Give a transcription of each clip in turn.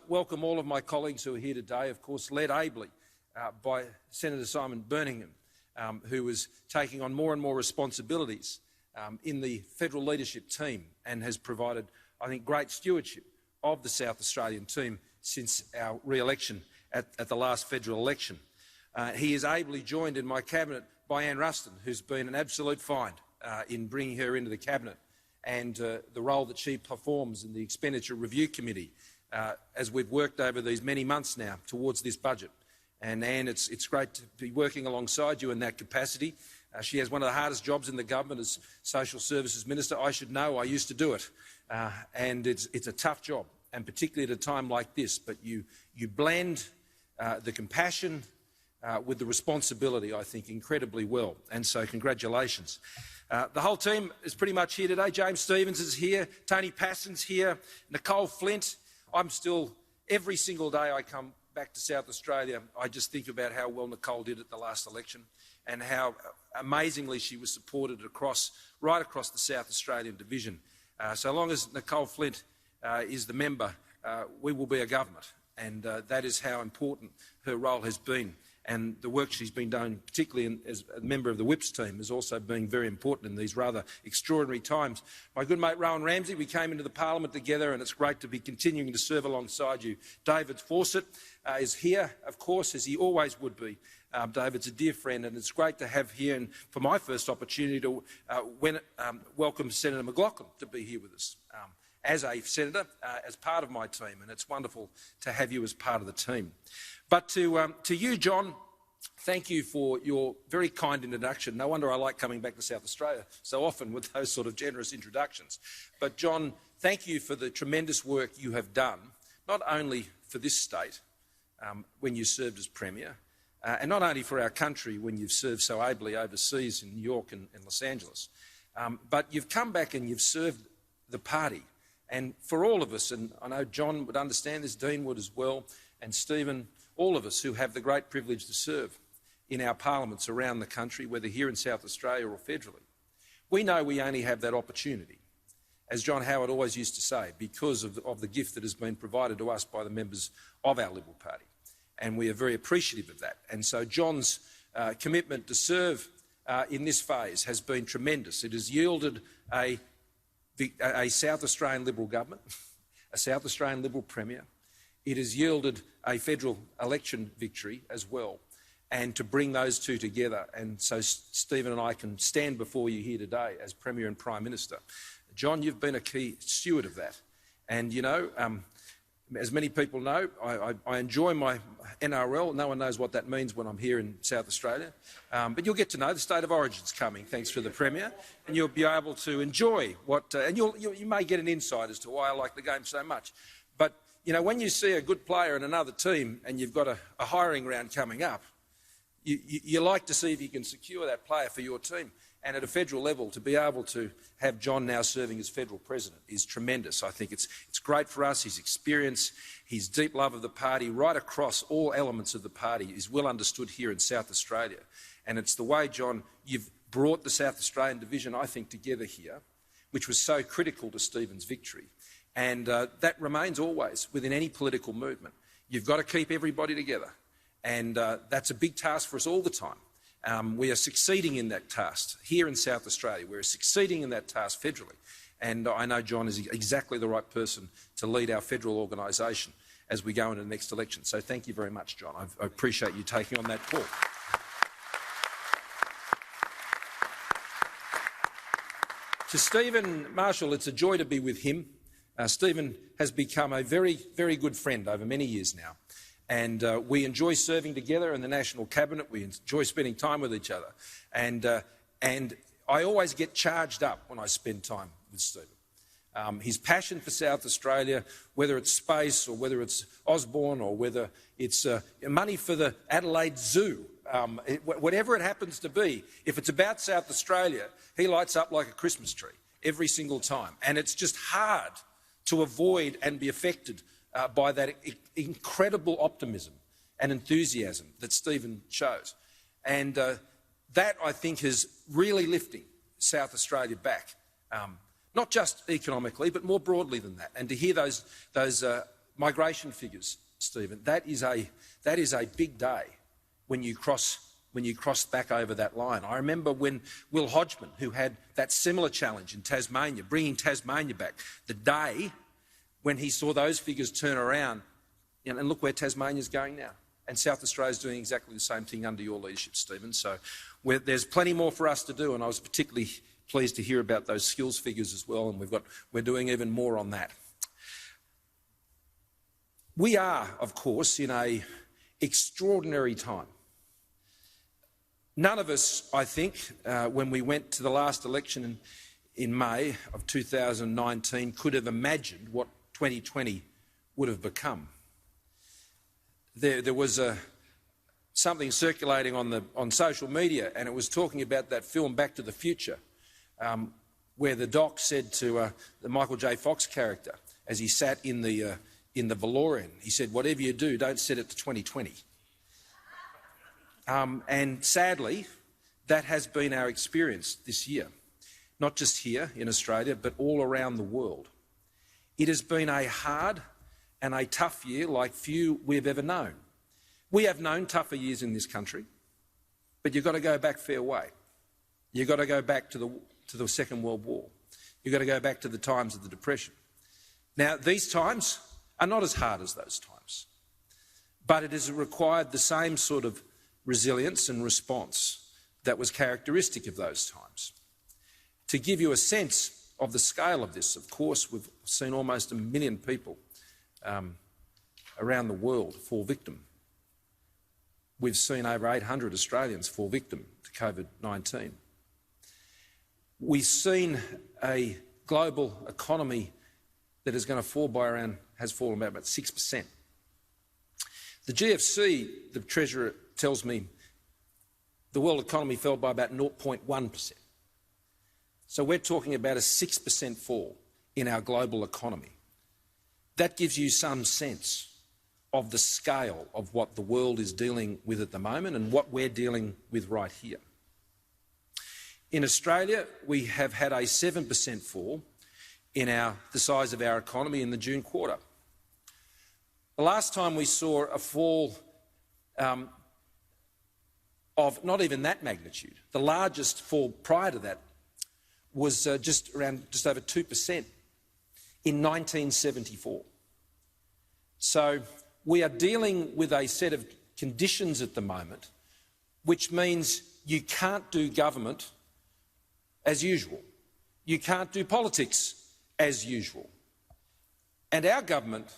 Welcome all of my colleagues who are here today, of course led ably by Senator Simon Birmingham, who is taking on more and more responsibilities in the federal leadership team and has provided, I think, great stewardship of the South Australian team since our re-election at the last federal election. He is ably joined in my cabinet by Anne Ruston, who's been an absolute find in bringing her into the cabinet, and the role that she performs in the Expenditure Review Committee as we've worked over these many months now towards this budget. And Anne, it's great to be working alongside you in that capacity. She has one of the hardest jobs in the government as Social Services Minister. I should know, I used to do it. And it's a tough job, and particularly at a time like this. But you blend the compassion with the responsibility, I think, incredibly well. And so congratulations. The whole team is pretty much here today. James Stephens is here, Tony Passon's here, Nicole Flint. I'm still, every single day I come back to South Australia, I just think about how well Nicole did at the last election and how amazingly she was supported right across the South Australian division. So long as Nicole Flint is the member, we will be a government, and that is how important her role has been. And the work she's been doing, particularly as a member of the Whips team, has also been very important in these rather extraordinary times. My good mate Rowan Ramsey, we came into the parliament together, and it's great to be continuing to serve alongside you. David Fawcett is here, of course, as he always would be. David's a dear friend, and it's great to have here, and for my first opportunity to welcome Senator McLaughlin to be here with us as a senator, as part of my team, and it's wonderful to have you as part of the team. But to you, John, thank you for your very kind introduction. No wonder I like coming back to South Australia so often with those sort of generous introductions. But John, thank you for the tremendous work you have done, not only for this state when you served as Premier, and not only for our country when you've served so ably overseas in New York and Los Angeles, but you've come back and you've served the party. And for all of us, and I know John would understand this, Dean would as well, and Stephen, all of us who have the great privilege to serve in our parliaments around the country, whether here in South Australia or federally, we know we only have that opportunity, as John Howard always used to say, because of the gift that has been provided to us by the members of our Liberal Party. And we are very appreciative of that. And so John's commitment to serve in this phase has been tremendous. It has yielded a South Australian Liberal government, a South Australian Liberal Premier. It has yielded a federal election victory as well, and to bring those two together. And so Stephen and I can stand before you here today as Premier and Prime Minister. John, you've been a key steward of that. And, you know, as many people know, I enjoy my NRL. No one knows what that means when I'm here in South Australia. But you'll get to know the State of Origin's coming, thanks to the Premier, and you'll be able to enjoy what... and you may get an insight as to why I like the game so much. But, you know, when you see a good player in another team and you've got a hiring round coming up, you like to see if you can secure that player for your team. And at a federal level, to be able to have John now serving as federal president is tremendous. I think it's great for us. His experience, his deep love of the party, right across all elements of the party, is well understood here in South Australia. And it's the way, John, you've brought the South Australian division, I think, together here, which was so critical to Stephen's victory. And that remains always within any political movement. You've got to keep everybody together. And that's a big task for us all the time. We are succeeding in that task here in South Australia. We're succeeding in that task federally. And I know John is exactly the right person to lead our federal organisation as we go into the next election. So thank you very much, John. I appreciate you taking on that call. To Stephen Marshall, it's a joy to be with him. Stephen has become a very, very good friend over many years now. And we enjoy serving together in the National Cabinet. We enjoy spending time with each other. And I always get charged up when I spend time with Stephen. His passion for South Australia, whether it's space or whether it's Osborne or whether it's money for the Adelaide Zoo, whatever it happens to be, if it's about South Australia, he lights up like a Christmas tree every single time. And it's just hard to avoid and be affected by that incredible optimism and enthusiasm that Stephen shows. And that, I think, is really lifting South Australia back, not just economically, but more broadly than that. And to hear those migration figures, Stephen, that is a big day when you cross back over that line. I remember when Will Hodgman, who had that similar challenge in Tasmania, bringing Tasmania back, the day when he saw those figures turn around, and look where Tasmania's going now. And South Australia's doing exactly the same thing under your leadership, Stephen. So there's plenty more for us to do, and I was particularly pleased to hear about those skills figures as well, and we're doing even more on that. We are, of course, in an extraordinary time. None of us, I think, when we went to the last election in May of 2019, could have imagined what 2020 would have become. There was something circulating on social media, and it was talking about that film Back to the Future, where the doc said to the Michael J. Fox character, as he sat in the DeLorean, he said, "Whatever you do, don't set it to 2020." And sadly, that has been our experience this year, not just here in Australia, but all around the world. It has been a hard and a tough year like few we've ever known. We have known tougher years in this country, but you've got to go back fair way. You've got to go back to the Second World War. You've got to go back to the times of the Depression. Now, these times are not as hard as those times, but it has required the same sort of resilience and response that was characteristic of those times. To give you a sense of the scale of this, of course, we've seen almost 1 million people around the world fall victim. We've seen over 800 Australians fall victim to COVID-19. We've seen a global economy that is going to fall by has fallen by about 6%. The GFC, the Treasurer tells me, the world economy fell by about 0.1%. So we're talking about a 6% fall in our global economy. That gives you some sense of the scale of what the world is dealing with at the moment and what we're dealing with right here. In Australia, we have had a 7% fall in the size of our economy in the June quarter. The last time we saw a fall of not even that magnitude, the largest fall prior to that was just over 2% in 1974. So we are dealing with a set of conditions at the moment which means you can't do government as usual. You can't do politics as usual. And our government,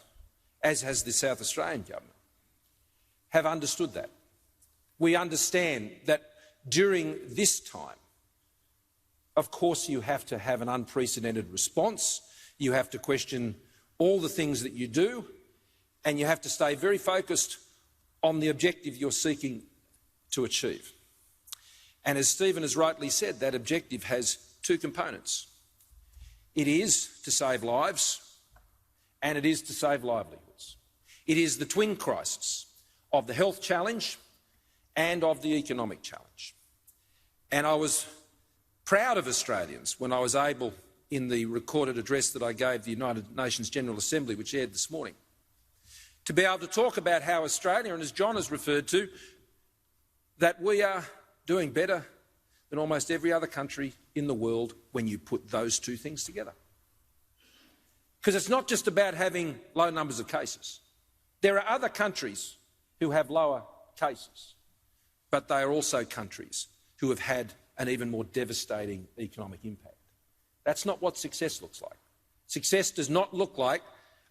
as has the South Australian government, have understood that. We understand that during this time, of course, you have to have an unprecedented response. You have to question all the things that you do, and you have to stay very focused on the objective you're seeking to achieve. And as Stephen has rightly said, that objective has two components. It is to save lives, and it is to save livelihoods. It is the twin crisis of the health challenge and of the economic challenge. And I was proud of Australians when I was able, in the recorded address that I gave the United Nations General Assembly, which aired this morning, to be able to talk about how Australia, and as John has referred to, that we are doing better than almost every other country in the world when you put those two things together. Because it's not just about having low numbers of cases. There are other countries who have lower cases, but they are also countries who have had an even more devastating economic impact. That's not what success looks like. Success does not look like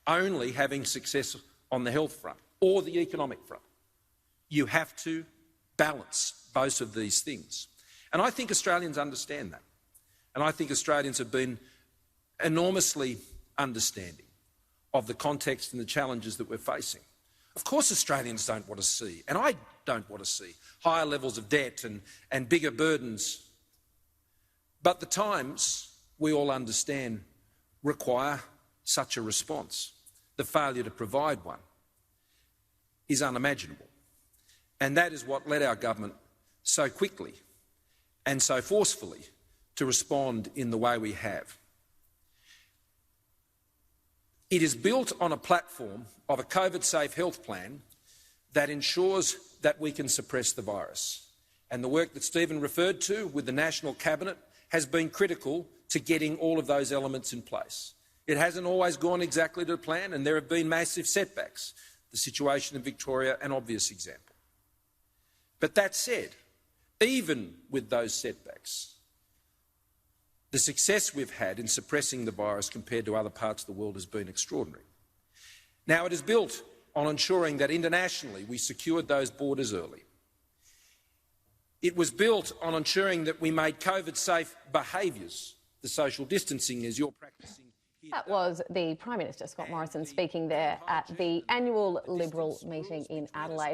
only having success on the health front or the economic front. You have to balance both of these things. And I think Australians understand that. And I think Australians have been enormously understanding of the context and the challenges that we're facing. Of course Australians don't want to see, and I don't want to see, higher levels of debt and bigger burdens. But the times, we all understand, require such a response. The failure to provide one is unimaginable. And that is what led our government so quickly and so forcefully to respond in the way we have. It is built on a platform of a COVID-safe health plan that ensures that we can suppress the virus. And the work that Stephen referred to with the National Cabinet has been critical to getting all of those elements in place. It hasn't always gone exactly to plan, and there have been massive setbacks. The situation in Victoria, an obvious example. But that said, even with those setbacks, the success we've had in suppressing the virus compared to other parts of the world has been extraordinary. Now, it is built on ensuring that internationally we secured those borders early. It was built on ensuring that we made COVID-safe behaviours, the social distancing as you're practising. That was the Prime Minister, Scott Morrison, speaking there at the annual Liberal meeting in Adelaide.